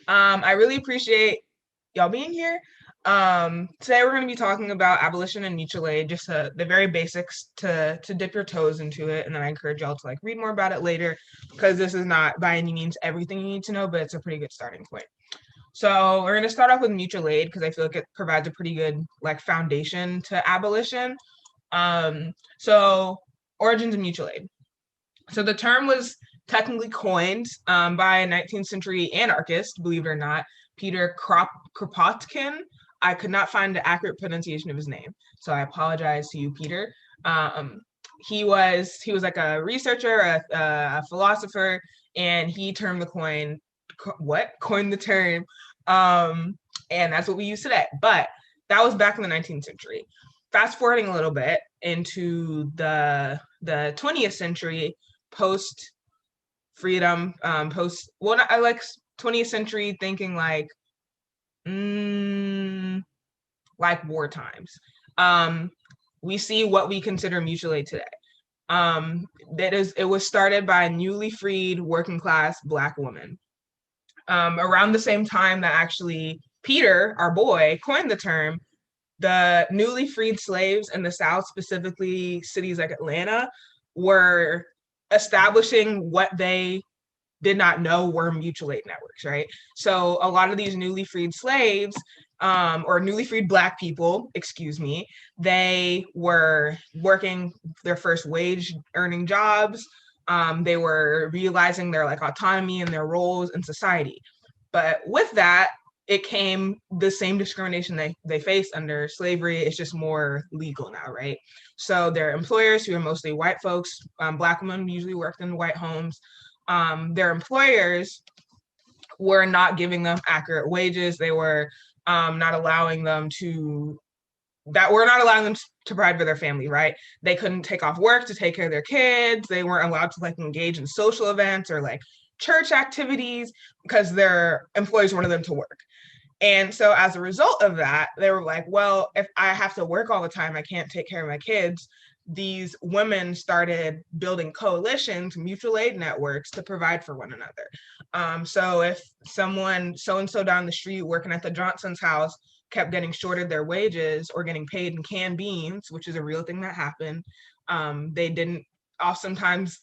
I really appreciate y'all being here. Today we're going to be talking about abolition and mutual aid, just the very basics to dip your toes into it, and then I encourage y'all to like read more about it later because this is not by any means everything you need to know, but it's a pretty good starting point. So we're going to start off with mutual aid because I feel like it provides a pretty good like foundation to abolition. So origins of mutual aid. So the term was technically coined by a 19th century anarchist, believe it or not, Peter Kropotkin. I could not find the accurate pronunciation of his name, so I apologize to you, Peter. Um, he was like a researcher, a philosopher, and he termed the coined the term, and that's what we use today. But that was back in the 19th century. Fast forwarding a little bit into the 20th century, post freedom, post well, not, I like 20th century thinking like war times. Um, we see what we consider mutual aid today. It was started by a newly freed working class Black woman. Around the same time that actually Peter, our boy, coined the term, the newly freed slaves in the South, specifically cities like Atlanta, were establishing what they did not know were mutual aid networks, right? So a lot of these newly freed slaves, or newly freed Black people, excuse me, they were working their first wage earning jobs. They were realizing their like autonomy and their roles in society. But with that, it came the same discrimination they faced under slavery. It's just more legal now, right? So their employers, who are mostly white folks, Black women usually worked in white homes. Their employers were not giving them accurate wages. They were not allowing them to provide for their family, right? They couldn't take off work to take care of their kids. They weren't allowed to like engage in social events or like church activities because their employees wanted them to work. And so as a result of that, they were like, well, if I have to work all the time, I can't take care of my kids. These women started building coalitions, mutual aid networks to provide for one another. So if someone so-and-so down the street working at the Johnson's house kept getting shorted their wages or getting paid in canned beans, which is a real thing that happened, they didn't oftentimes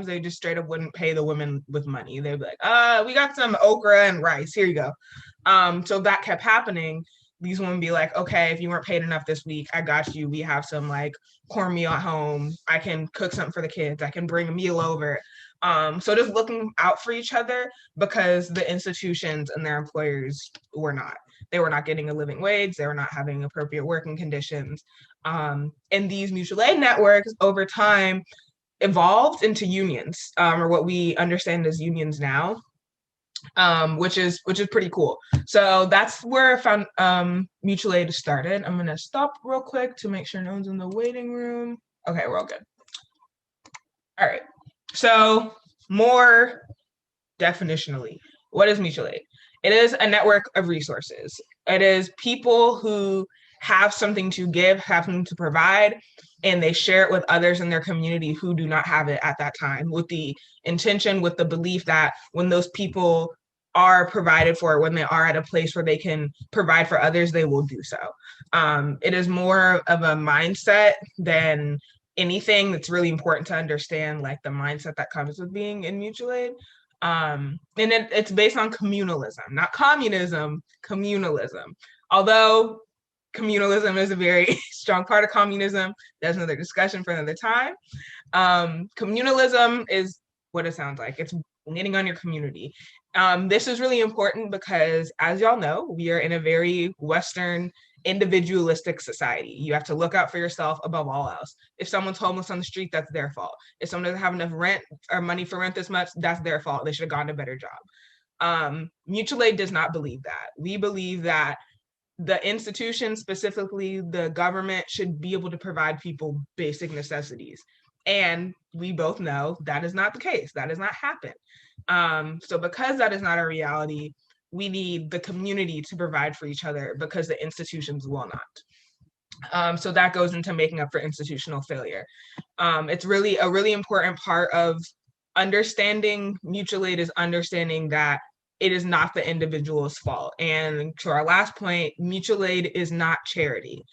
they just straight up wouldn't pay the women with money. They'd be like, we got some okra and rice, here you go. So that kept happening. These women be like, okay, if you weren't paid enough this week, I got you. We have some like cornmeal at home. I can cook something for the kids. I can bring a meal over. So just looking out for each other because the institutions and their employers were not. They were not getting a living wage. They were not having appropriate working conditions. And these mutual aid networks over time evolved into unions, or what we understand as unions now, which is pretty cool. So that's where I found mutual aid started. I'm gonna stop real quick to make sure no one's in the waiting room. Okay, we're all good. All right. So more definitionally, what is mutual aid? It is a network of resources. It is people who have something to give, have something to provide, and they share it with others in their community who do not have it at that time, with the intention, with the belief that when those people are provided for, when they are at a place where they can provide for others, they will do so. It is more of a mindset than anything. That's really important to understand, like the mindset that comes with being in mutual aid. And it's based on communalism, not communism, communalism. Although communalism is a very strong part of communism, that's another discussion for another time. Communalism is what it sounds like. It's leaning on your community. This is really important because, as y'all know, we are in a very Western individualistic society. You have to look out for yourself above all else. If someone's homeless on the street, that's their fault. If someone doesn't have enough rent or money for rent this much, that's their fault. They should have gotten a better job. Mutual aid does not believe that. We believe that the institution, specifically the government, should be able to provide people basic necessities. And we both know that is not the case. That does not happen. So because that is not a reality, we need the community to provide for each other because the institutions will not. So that goes into making up for institutional failure. It's really a really important part of understanding mutual aid is understanding that it is not the individual's fault. And to our last point, mutual aid is not charity.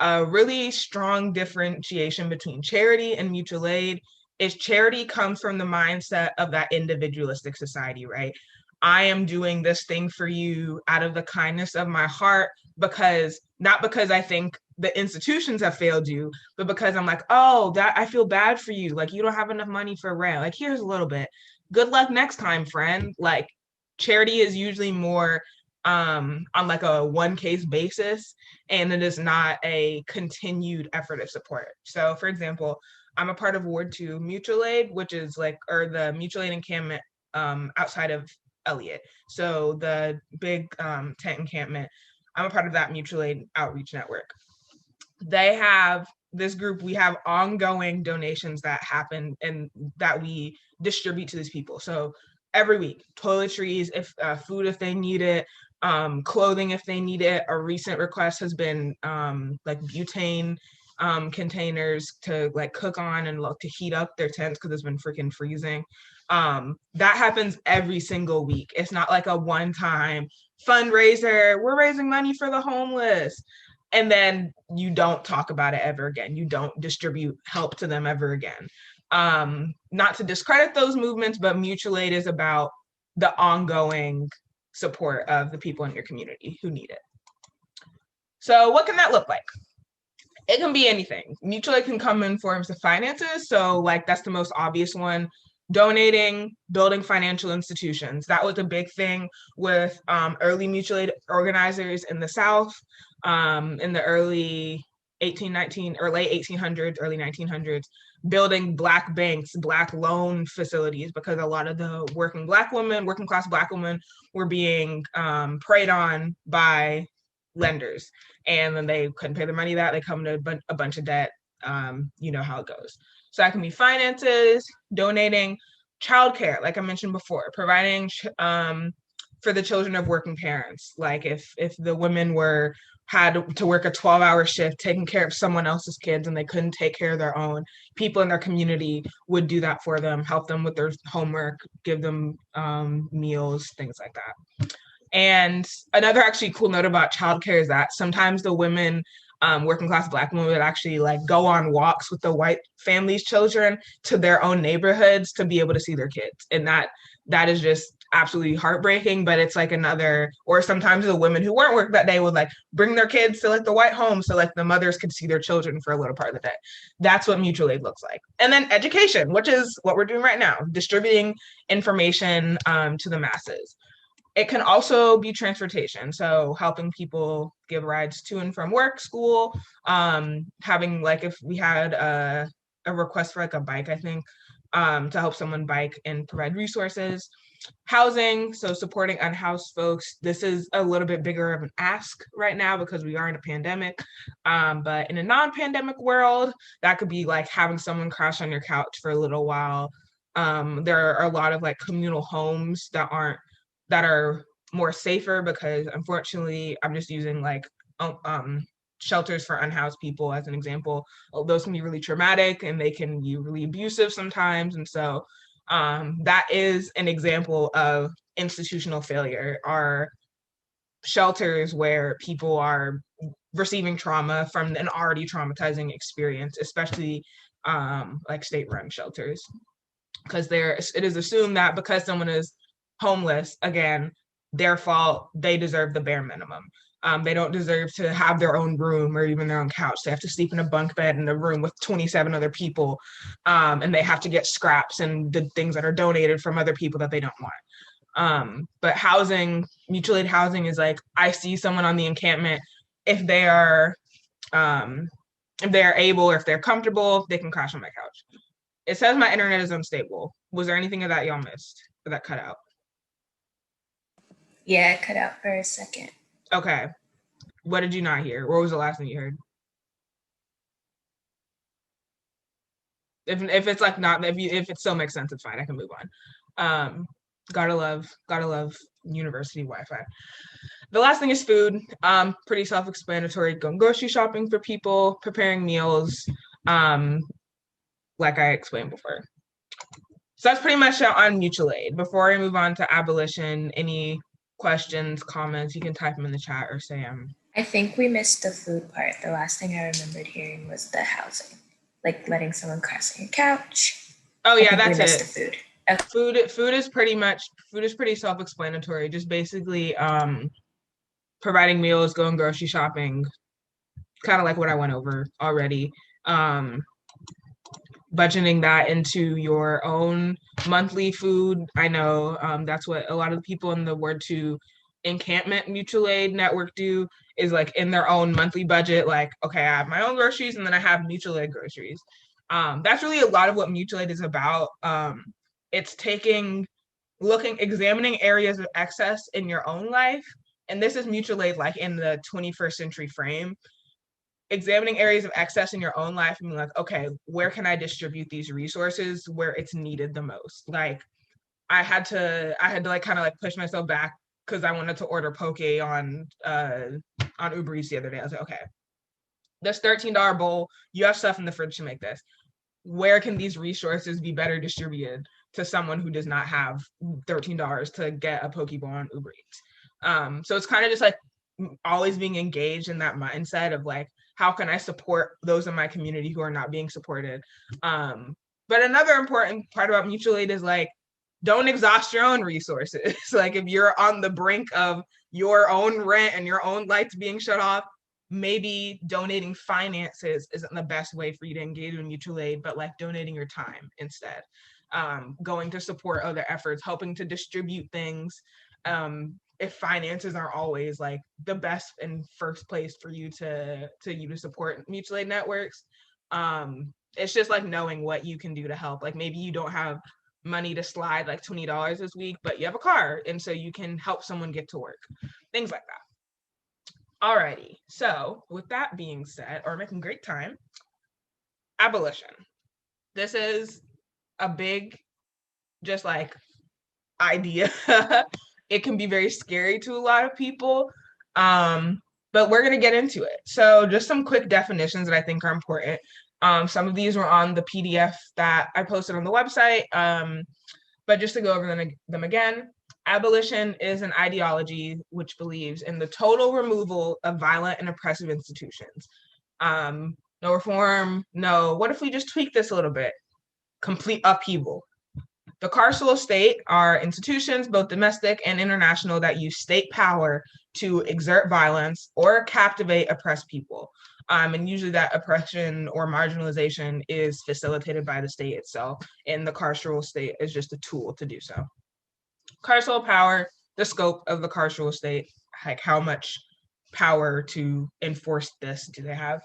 A really strong differentiation between charity and mutual aid is charity comes from the mindset of that individualistic society, right? I am doing this thing for you out of the kindness of my heart, because not because I think the institutions have failed you, but because I'm like, oh, that I feel bad for you. Like, you don't have enough money for rent. Like, here's a little bit. Good luck next time, friend. Like, charity is usually more on like a one case basis, and it is not a continued effort of support. So, for example, I'm a part of Ward 2 Mutual Aid, which is like, or the mutual aid encampment outside of Elliott. So the big tent encampment, I'm a part of that mutual aid outreach network. They have this group, we have ongoing donations that happen and that we distribute to these people. So every week, toiletries, if food if they need it, clothing if they need it. A recent request has been like butane containers to like cook on and to heat up their tents because it's been freaking freezing. That happens every single week. It's not like a one-time fundraiser. We're raising money for the homeless. And then you don't talk about it ever again. You don't distribute help to them ever again. Not to discredit those movements, but mutual aid is about the ongoing support of the people in your community who need it. So what can that look like? It can be anything. Mutual aid can come in forms of finances. So like that's the most obvious one. Donating, building financial institutions. That was a big thing with early mutual aid organizers in the South in the early 1819 or late 1800s, early 1900s, building Black banks, Black loan facilities, because a lot of the working class Black women were being preyed on by lenders, and then they couldn't pay the money that they come to a bunch of debt. You know how it goes. So that can be finances, donating, childcare, like I mentioned before, providing for the children of working parents. Like if the women had to work a 12-hour shift taking care of someone else's kids and they couldn't take care of their own, people in their community would do that for them, help them with their homework, give them meals, things like that. And another actually cool note about childcare is that sometimes the women, working class Black women, would actually like go on walks with the white families' children to their own neighborhoods to be able to see their kids. And that is just absolutely heartbreaking, but it's like another, or sometimes the women who weren't working that day would like bring their kids to like the white home so like the mothers could see their children for a little part of the day. That's what mutual aid looks like. And then education, which is what we're doing right now, distributing information to the masses. It can also be transportation, so helping people give rides to and from work, school, having like if we had a request for like a bike, I think, to help someone bike and provide resources. Housing, so supporting unhoused folks. This is a little bit bigger of an ask right now because we are in a pandemic, but in a non-pandemic world, that could be like having someone crash on your couch for a little while. There are a lot of like communal homes that are more safer, because unfortunately I'm just using like shelters for unhoused people as an example. Those can be really traumatic and they can be really abusive sometimes. And so that is an example of institutional failure, are shelters where people are receiving trauma from an already traumatizing experience, especially like state-run shelters, because it is assumed that because someone is homeless, again, their fault, they deserve the bare minimum. They don't deserve to have their own room or even their own couch. They have to sleep in a bunk bed in a room with 27 other people, and they have to get scraps and the things that are donated from other people that they don't want. But housing, mutual aid housing is like, I see someone on the encampment, if they are able, or if they're comfortable, they can crash on my couch. It says my internet is unstable. Was there anything of that y'all missed or that cut out? Yeah, it cut out for a second. Okay. What did you not hear? What was the last thing you heard? If it's like not, if it still makes sense, it's fine. I can move on. Gotta love university Wi-Fi. The last thing is food. Pretty self-explanatory. Going grocery shopping for people, preparing meals, like I explained before. So that's pretty much it on mutual aid. Before I move on to abolition, any questions, comments, you can type them in the chat or say them. I think we missed the food part. The last thing I remembered hearing was the housing, like letting someone crash on your couch. Oh yeah, that's we missed it. the food. Okay. Food is pretty self-explanatory. Just basically providing meals, going grocery shopping, kind of like what I went over already. Budgeting that into your own monthly food. I know that's what a lot of the people in the Word 2 encampment mutual aid network do, is like in their own monthly budget, like, okay, I have my own groceries and then I have mutual aid groceries. That's really a lot of what mutual aid is about. It's examining areas of excess in your own life. And this is mutual aid like in the 21st century frame, examining areas of excess in your own life and being like, okay, where can I distribute these resources where it's needed the most? Like I had to like kind of like push myself back because I wanted to order poke on Uber Eats the other day. I was like, okay, this $13 bowl, you have stuff in the fridge to make this. Where can these resources be better distributed to someone who does not have $13 to get a poke bowl on Uber Eats? So it's kind of just like always being engaged in that mindset of like, how can I support those in my community who are not being supported? But another important part about mutual aid is like, don't exhaust your own resources. Like if you're on the brink of your own rent and your own lights being shut off, maybe donating finances isn't the best way for you to engage in mutual aid, but like donating your time instead. Going to support other efforts, helping to distribute things. If finances aren't always like the best and first place for you to support mutual aid networks, it's just like knowing what you can do to help. Like maybe you don't have money to slide like $20 this week, but you have a car, and so you can help someone get to work, things like that. Alrighty, so with that being said, or making great time, abolition. This is a big, just like idea. It can be very scary to a lot of people, but we're going to get into it. So just some quick definitions that I think are important. Some of these were on the PDF that I posted on the website, but just to go over them again, abolition is an ideology which believes in the total removal of violent and oppressive institutions. No reform, no, what if we just tweak this a little bit? Complete upheaval. The carceral state are institutions, both domestic and international, that use state power to exert violence or captivate oppressed people. And usually that oppression or marginalization is facilitated by the state itself, and the carceral state is just a tool to do so. Carceral power, the scope of the carceral state, like how much power to enforce this do they have?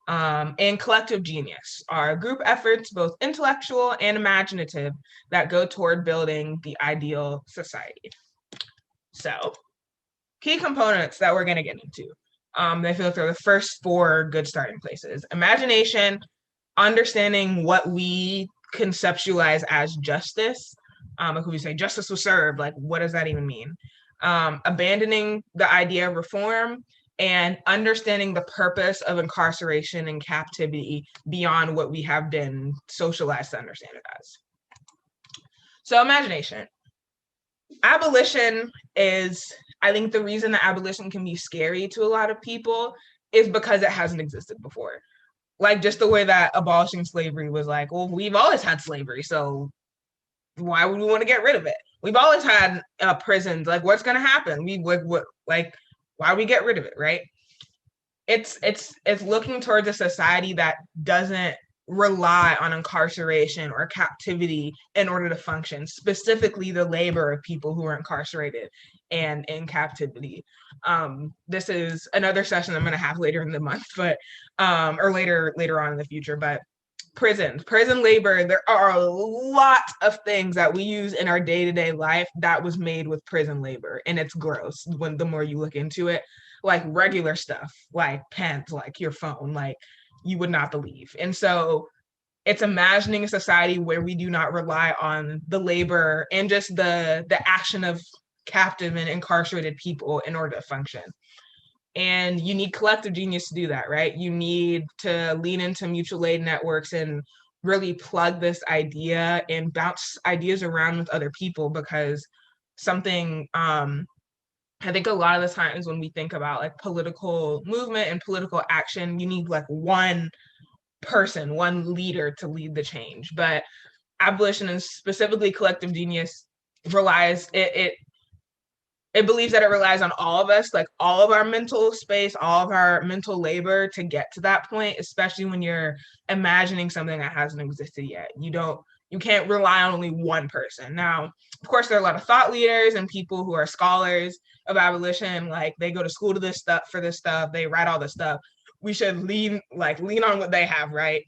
And collective genius are group efforts, both intellectual and imaginative, that go toward building the ideal society. So, key components that we're going to get into. I feel like they're the first four good starting places. Imagination, understanding what we conceptualize as justice. Like when we say justice was served, like what does that even mean? Abandoning the idea of reform, and understanding the purpose of incarceration and captivity beyond what we have been socialized to understand it as. So imagination. Abolition is, I think the reason that abolition can be scary to a lot of people is because it hasn't existed before. Like just the way that abolishing slavery was like, well, we've always had slavery, so why would we want to get rid of it? We've always had prisons. Like, what's going to happen? Like, why we get rid of it, right? It's looking towards a society that doesn't rely on incarceration or captivity in order to function, specifically the labor of people who are incarcerated and in captivity. This is another session I'm going to have later in the month, but or later on in the future. But prison labor, there are a lot of things that we use in our day-to-day life that was made with prison labor, and it's gross when the more you look into it. Like regular stuff, like pens, like your phone, like you would not believe. And so it's imagining a society where we do not rely on the labor and just the action of captive and incarcerated people in order to function. And you need collective genius to do that, right? You need to lean into mutual aid networks and really plug this idea and bounce ideas around with other people, because something I think a lot of the times when we think about like political movement and political action, you need like one person, one leader to lead the change. But abolition, and specifically collective genius, relies it believes that it relies on all of us, like all of our mental space, all of our mental labor to get to that point, especially when you're imagining something that hasn't existed yet. You can't rely on only one person. Now, of course, there are a lot of thought leaders and people who are scholars of abolition, like they go to school to this stuff for this stuff, they write all this stuff. We should lean on what they have, right?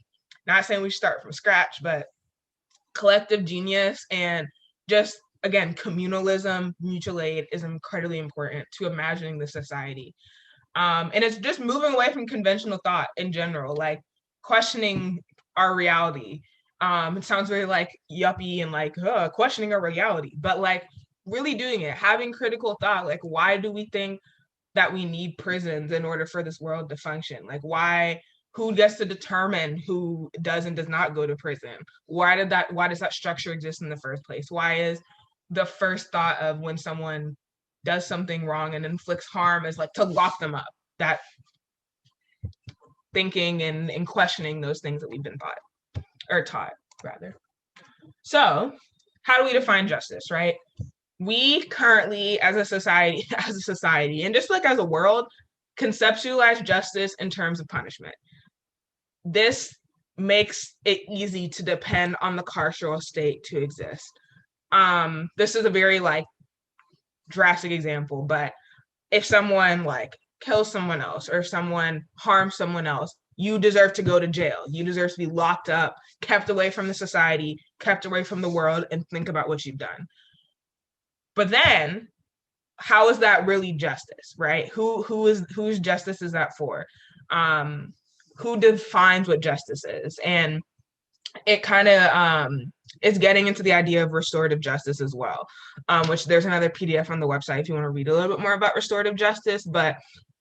Not saying we start from scratch, but collective genius and just again communalism, mutual aid is incredibly important to imagining the society. And it's just moving away from conventional thought in general, like questioning our reality. It sounds very like yuppie and like questioning our reality, but like really doing it, having critical thought, like why do we think that we need prisons in order for this world to function? Like who gets to determine who does and does not go to prison? Why does that structure exist in the first place? Why is the first thought of when someone does something wrong and inflicts harm is like to lock them up? That thinking and questioning those things that we've been taught rather. So how do we define justice, right? We currently as a society and just like as a world, conceptualize justice in terms of punishment. This makes it easy to depend on the carceral state to exist. This is a very like drastic example, but if someone like kills someone else or someone harms someone else, you deserve to go to jail. You deserve to be locked up, kept away from the society, kept away from the world, and think about what you've done. But then, how is that really justice, right? Whose justice is that for? Who defines what justice is? And it kind of is getting into the idea of restorative justice as well, which there's another PDF on the website if you want to read a little bit more about restorative justice. But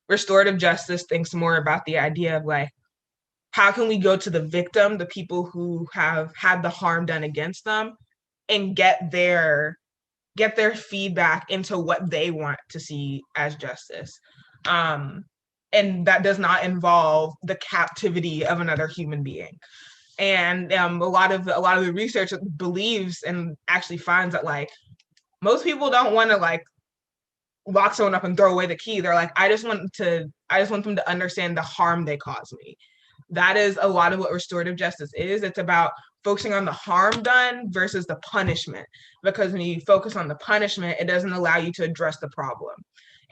restorative justice thinks more about the idea of like, how can we go to the victim, the people who have had the harm done against them, and get their feedback into what they want to see as justice. And that does not involve the captivity of another human being. And a lot of the research believes and actually finds that like most people don't want to like lock someone up and throw away the key. They're like, I just want them to understand the harm they caused me. That is a lot of what restorative justice is. It's about focusing on the harm done versus the punishment, because when you focus on the punishment, it doesn't allow you to address the problem.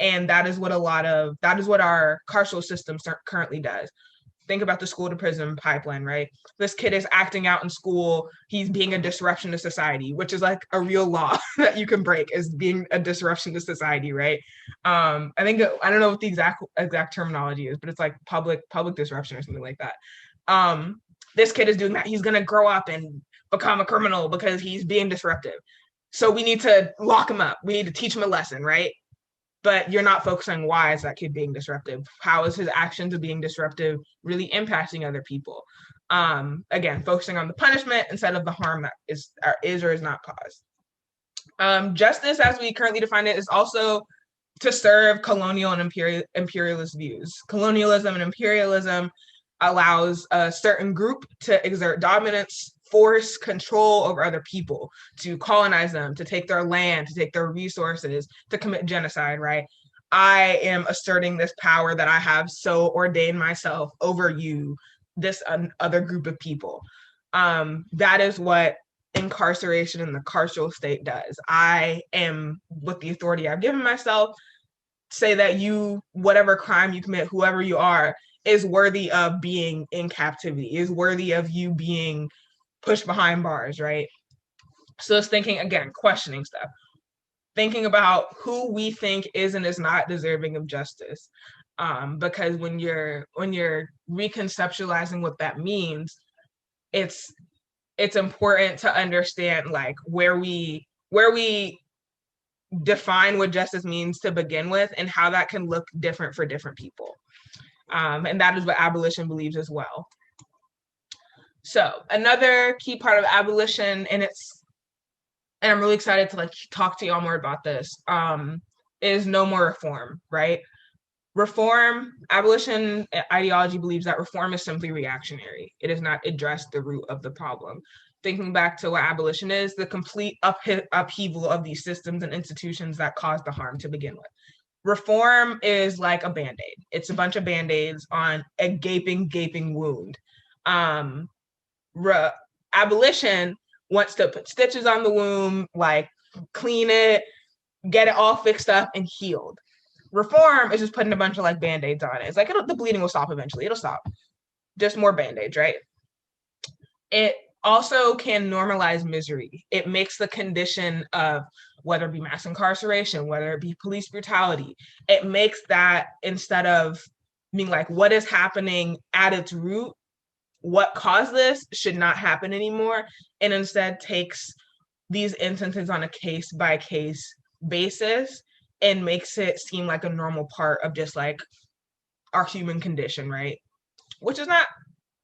And that is what our carceral system currently does. Think about the school to prison pipeline, right? This kid is acting out in school. He's being a disruption to society, which is like a real law that you can break, is being a disruption to society, right? I don't know what the exact terminology is, but it's like public disruption or something like that. This kid is doing that. He's going to grow up and become a criminal because he's being disruptive. So we need to lock him up. We need to teach him a lesson, right? But you're not focusing on why is that kid being disruptive? How is his actions of being disruptive really impacting other people? Again, focusing on the punishment instead of the harm that is or is not caused. Justice, as we currently define it, is also to serve colonial and imperialist views. Colonialism and imperialism allows a certain group to exert dominance, force, control over other people, to colonize them, to take their land, to take their resources, to commit genocide, right? I am asserting this power that I have so ordained myself over you, this other group of people. That is what incarceration in the carceral state does. I am, with the authority I've given myself, say that you, whatever crime you commit, whoever you are, is worthy of being in captivity, is worthy of you being pushed behind bars, right? So it's thinking, again, questioning stuff, thinking about who we think is and is not deserving of justice. Because when you're reconceptualizing what that means, it's important to understand like where we define what justice means to begin with and how that can look different for different people. And that is what abolition believes as well. So another key part of abolition, and I'm really excited to like talk to y'all more about this, is no more reform, right? Abolition ideology believes that reform is simply reactionary. It does not address the root of the problem. Thinking back to what abolition is, the complete upheaval of these systems and institutions that caused the harm to begin with. Reform is like a band-aid. It's a bunch of band-aids on a gaping wound. Um, Abolition wants to put stitches on the wound, like clean it, get it all fixed up and healed. Reform is just putting a bunch of like band-aids on it. It's like the bleeding will stop eventually. It'll stop. Just more band-aids, right? It also can normalize misery. It makes the condition of whether it be mass incarceration, whether it be police brutality, it makes that, instead of being like what is happening at its root, what caused this should not happen anymore, and instead takes these instances on a case by case basis and makes it seem like a normal part of just like our human condition, right? Which is not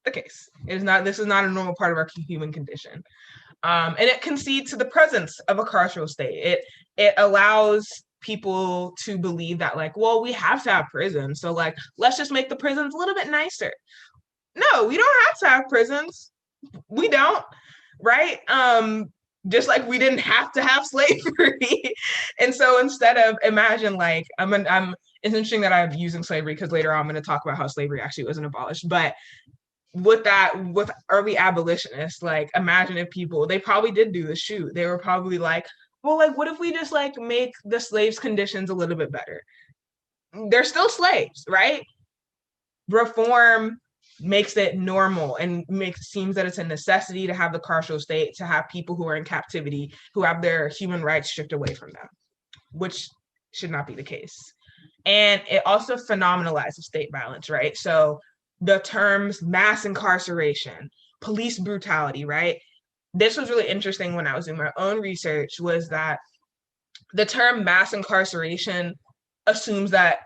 the case. It is not. This is not a normal part of our human condition. And it concedes to the presence of a carceral state. It allows people to believe that like, well, we have to have prisons, so like let's just make the prisons a little bit nicer. No, we don't have to have prisons. We don't, right? Just like we didn't have to have slavery. And so instead of, imagine like, it's interesting that I'm using slavery because later on I'm going to talk about how slavery actually wasn't abolished. But with early abolitionists, like imagine if people, they probably did do the shoot. They were probably like, well, like what if we just like make the slaves' conditions a little bit better? They're still slaves, right? Reform makes it normal and seems that it's a necessity to have the carceral state, to have people who are in captivity who have their human rights stripped away from them, which should not be the case. And it also phenomenalizes state violence, right? So the terms mass incarceration, police brutality, right? This was really interesting when I was doing my own research, was that the term mass incarceration assumes that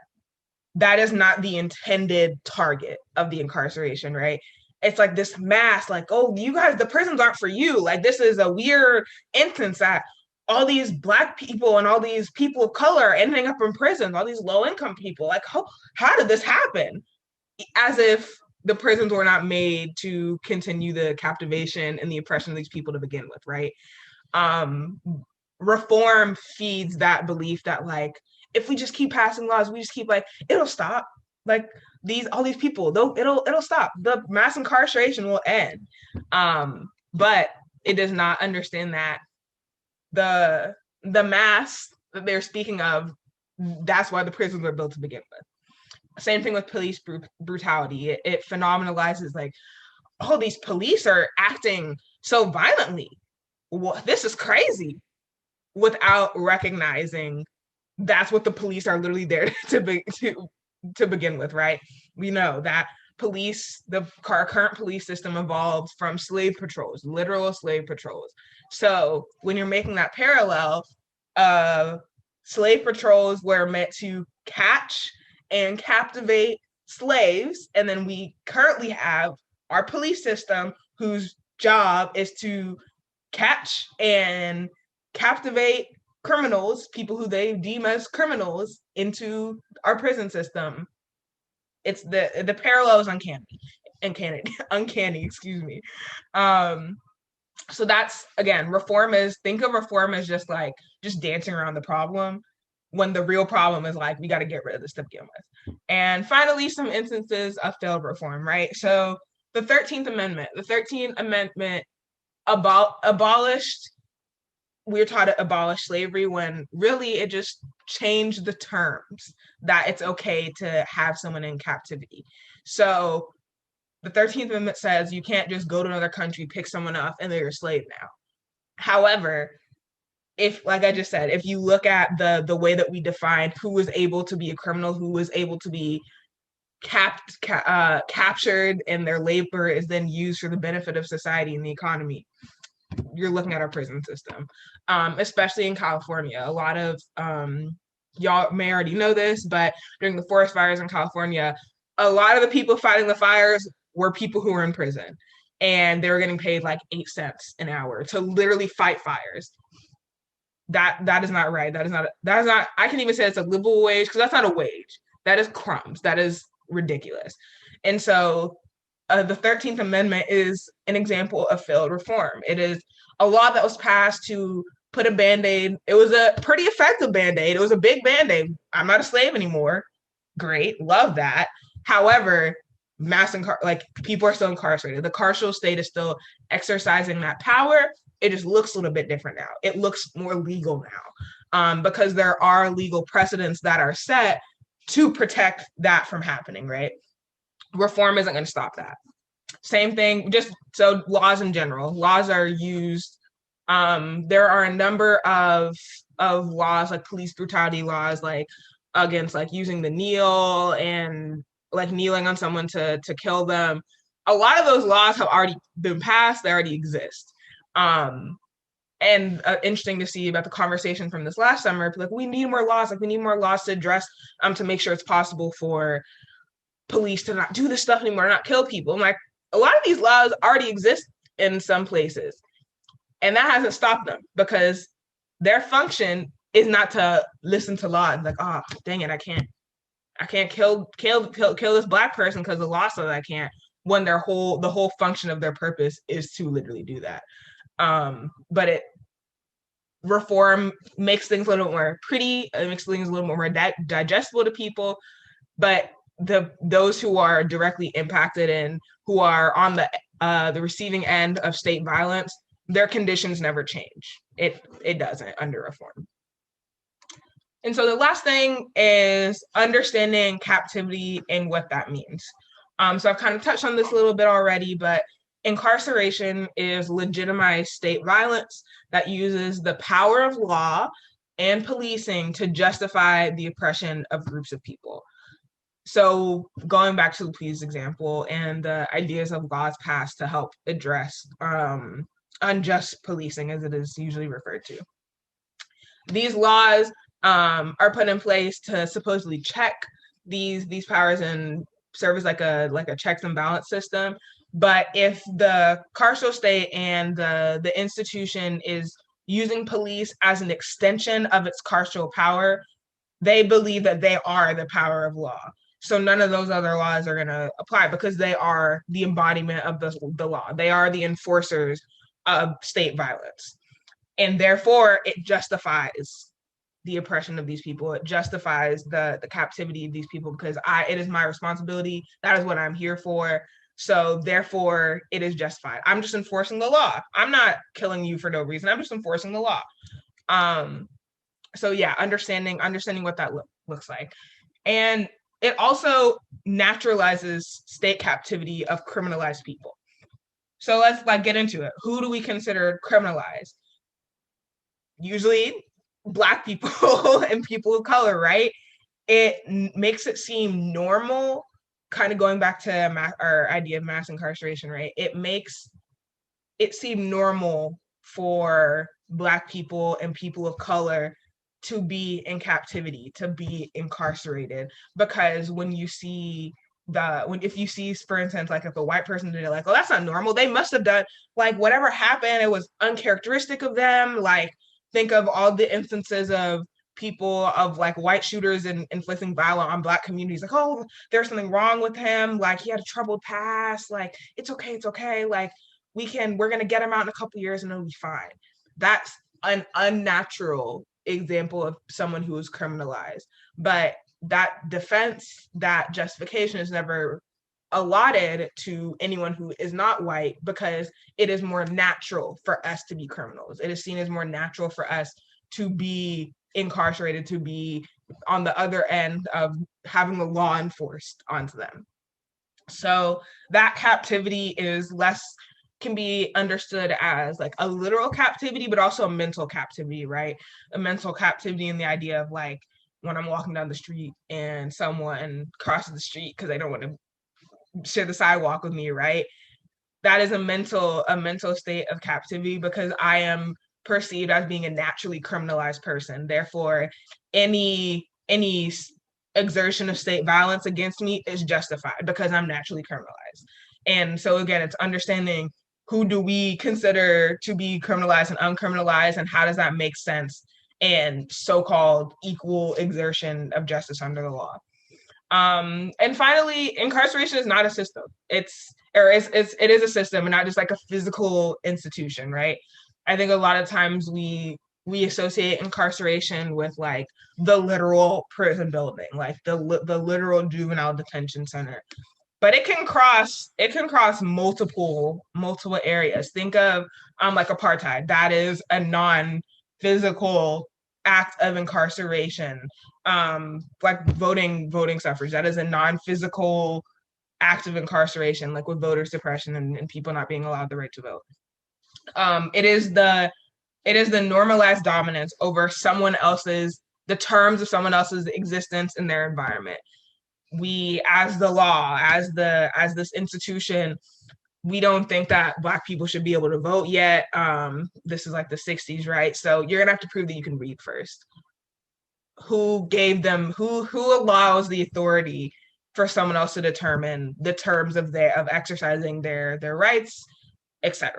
that is not the intended target of the incarceration, right? It's like this mass, like, oh, you guys, the prisons aren't for you. Like, this is a weird instance that all these Black people and all these people of color are ending up in prisons, all these low income people. Like, how did this happen? As if the prisons were not made to continue the captivation and the oppression of these people to begin with, right? Reform feeds that belief that, like, if we just keep passing laws, we just keep like, it'll stop. Like all these people, it'll stop. The mass incarceration will end. But it does not understand that the mass that they're speaking of, that's why the prisons were built to begin with. Same thing with police brutality. It phenomenalizes like, oh, these police are acting so violently. Well, this is crazy, without recognizing that's what the police are literally there to begin with, right? We know that the current police system evolved from slave patrols, literal slave patrols. So when you're making that parallel, slave patrols were meant to catch and captivate slaves, and then we currently have our police system whose job is to catch and captivate criminals, people who they deem as criminals, into our prison system. It's the parallel is uncanny, excuse me. So that's, again, think of reform as just dancing around the problem, when the real problem is like, we got to get rid of this to begin with. And finally, some instances of failed reform, right? So the 13th Amendment abolished, we were taught to abolish slavery, when really it just changed the terms that it's okay to have someone in captivity. So the 13th Amendment says you can't just go to another country, pick someone up, and they're a slave now. However, if, like I just said, if you look at the way that we defined who was able to be a criminal, who was able to be captured, and their labor is then used for the benefit of society and the economy, you're looking at our prison system, especially in California. A lot of y'all may already know this, but during the forest fires in California, a lot of the people fighting the fires were people who were in prison. and they were getting paid like 8 cents an hour to literally fight fires. That is not right. That is not, I can even say it's a livable wage, because that's not a wage. That is crumbs. That is ridiculous. And so the 13th Amendment is an example of failed reform. It is a law that was passed to put a Band-Aid. It was a pretty effective Band-Aid. It was a big Band-Aid. I'm not a slave anymore. Great. Love that. However, people are still incarcerated. The carceral state is still exercising that power. It just looks a little bit different now. It looks more legal now, because there are legal precedents that are set to protect that from happening, right? Reform isn't going to stop that. Same thing, just so laws in general. Laws are used. There are a number of laws, like police brutality laws, like against like using the kneel and like kneeling on someone to kill them. A lot of those laws have already been passed. They already exist. And interesting to see about the conversation from this last summer, like we need more laws, like we need more laws to address, to make sure it's possible for police to not do this stuff anymore, not kill people. I'm like, a lot of these laws already exist in some places, and that hasn't stopped them, because their function is not to listen to law and like, oh dang it, I can't kill this Black person because the law says I can't, when the whole function of their purpose is to literally do that. But reform makes things a little more pretty, it makes things a little more digestible to people, but those who are directly impacted and who are on the receiving end of state violence, their conditions never change. It doesn't under reform. And so the last thing is understanding captivity and what that means. So I've kind of touched on this a little bit already, but incarceration is legitimized state violence that uses the power of law and policing to justify the oppression of groups of people. So going back to the police example and the ideas of laws passed to help address unjust policing, as it is usually referred to. These laws are put in place to supposedly check these powers and serve as like a checks and balance system. But if the carceral state and the institution is using police as an extension of its carceral power, they believe that they are the power of law. So none of those other laws are going to apply, because they are the embodiment of the law. They are the enforcers of state violence. And therefore, it justifies the oppression of these people. It justifies the captivity of these people, because it is my responsibility. That is what I'm here for. So therefore, it is justified. I'm just enforcing the law. I'm not killing you for no reason. I'm just enforcing the law. So yeah, understanding what that looks like. And it also naturalizes state captivity of criminalized people. So let's get into it. Who do we consider criminalized? Usually Black people and people of color, right? It makes it seem normal, kind of going back to our idea of mass incarceration, right? It makes it seem normal for Black people and people of color to be in captivity, to be incarcerated, because if you see, for instance, like if a white person did it, like, oh, that's not normal, they must have done like whatever happened, it was uncharacteristic of them. Like, think of all the instances of people, of like white shooters and inflicting violence on Black communities, like, oh, there's something wrong with him, like he had a troubled past, like it's okay, like we're gonna get him out in a couple years and it'll be fine. That's an unnatural example of someone who is criminalized. But that defense, that justification is never allotted to anyone who is not white, because it is more natural for us to be criminals. It is seen as more natural for us to be incarcerated, to be on the other end of having the law enforced onto them. So that captivity can be understood as like a literal captivity, but also a mental captivity, right? A mental captivity in the idea of like when I'm walking down the street and someone crosses the street because they don't want to share the sidewalk with me, right? That is a mental state of captivity, because I am perceived as being a naturally criminalized person. Therefore, any exertion of state violence against me is justified because I'm naturally criminalized. And so again, it's understanding who do we consider to be criminalized and uncriminalized, and how does that make sense in so-called equal exertion of justice under the law. And finally, incarceration is not a system. It is a system and not just like a physical institution, right? I think a lot of times we associate incarceration with like the literal prison building, like the literal juvenile detention center. But it can cross multiple areas. Think of like apartheid. That is a non-physical act of incarceration. Like voting suffrage. That is a non-physical act of incarceration, like with voter suppression and people not being allowed the right to vote. It is the normalized dominance over the terms of someone else's existence in their environment. We, as the law, as this institution, we don't think that Black people should be able to vote yet. This is like the 60s, right? So you're gonna have to prove that you can read first. Who allows the authority for someone else to determine the terms of exercising their rights, etc.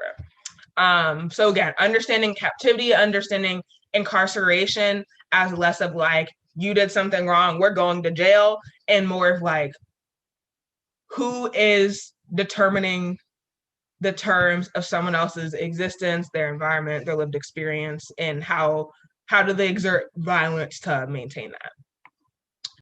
So again, understanding captivity, understanding incarceration as less of like, you did something wrong, we're going to jail, and more of like, who is determining the terms of someone else's existence, their environment, their lived experience, and how do they exert violence to maintain that.